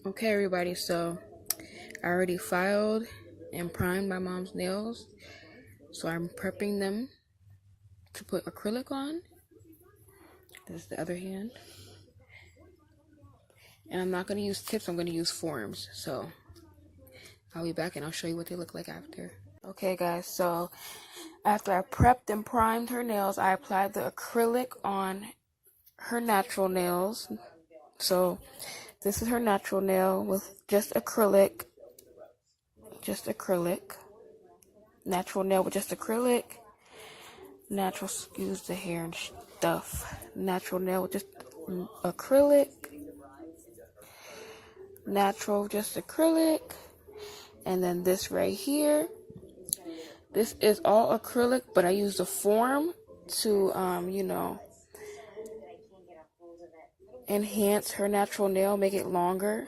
Okay, everybody, so I already filed and primed my mom's nails, so I'm prepping them to put acrylic on. This is the other hand. And I'm not going to use tips, I'm going to use forms. So I'll be back and I'll show you what they look like after. Okay, guys, so after I prepped and primed her nails, I applied the acrylic on her natural nails. So this is her natural nail with just acrylic. Natural nail with just acrylic. Natural, excuse the hair and stuff. Natural nail with just acrylic. Natural, just acrylic. And then this right here. This is all acrylic, but I used a form to, enhance her natural nail, make it longer.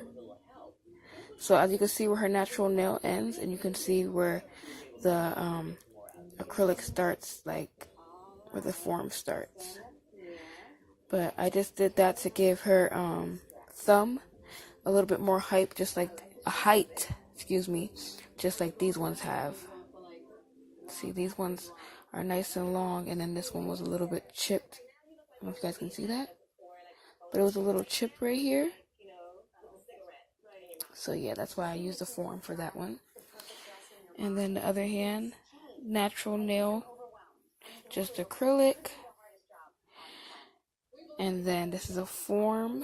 So as you can see where her natural nail ends, and you can see where the acrylic starts, like where the form starts. But I just did that to give her thumb a little bit more height, just like just like these ones have. See, these ones are nice and long, and then this one was a little bit chipped. I don't know if you guys can see that, but it was a little chip right here. So yeah, that's why I used the form for that one. And then the other hand, natural nail, just acrylic. And then this is a form,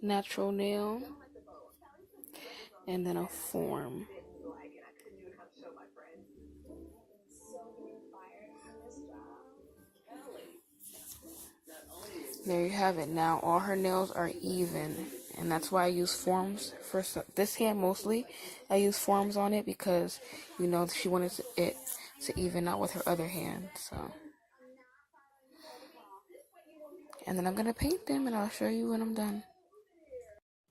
natural nail, and then a form. There you have it. Now all her nails are even, and that's why I use forms for this hand mostly. I use forms on it because she wanted it to even out with her other hand. So, and then I'm gonna paint them, and I'll show you when I'm done.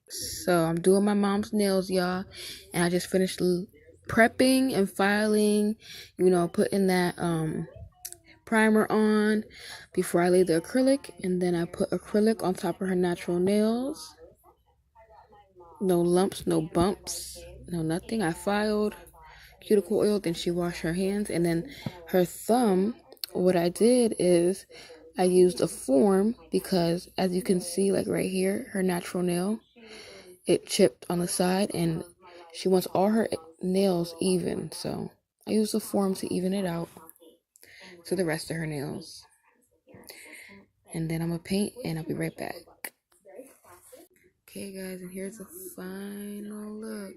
So I'm doing my mom's nails, y'all, and I just finished prepping and filing, putting that primer on before I laid the acrylic, and then I put acrylic on top of her natural nails. No lumps, no bumps, no nothing. I filed, cuticle oil, then she washed her hands, and then her thumb, what I did is I used a form because as you can see, like right here, her natural nail, it chipped on the side, and she wants all her nails even, so I used a form to even it out to the rest of her nails. And then I'm gonna paint, and I'll be right back. Okay, guys, and here's the final look.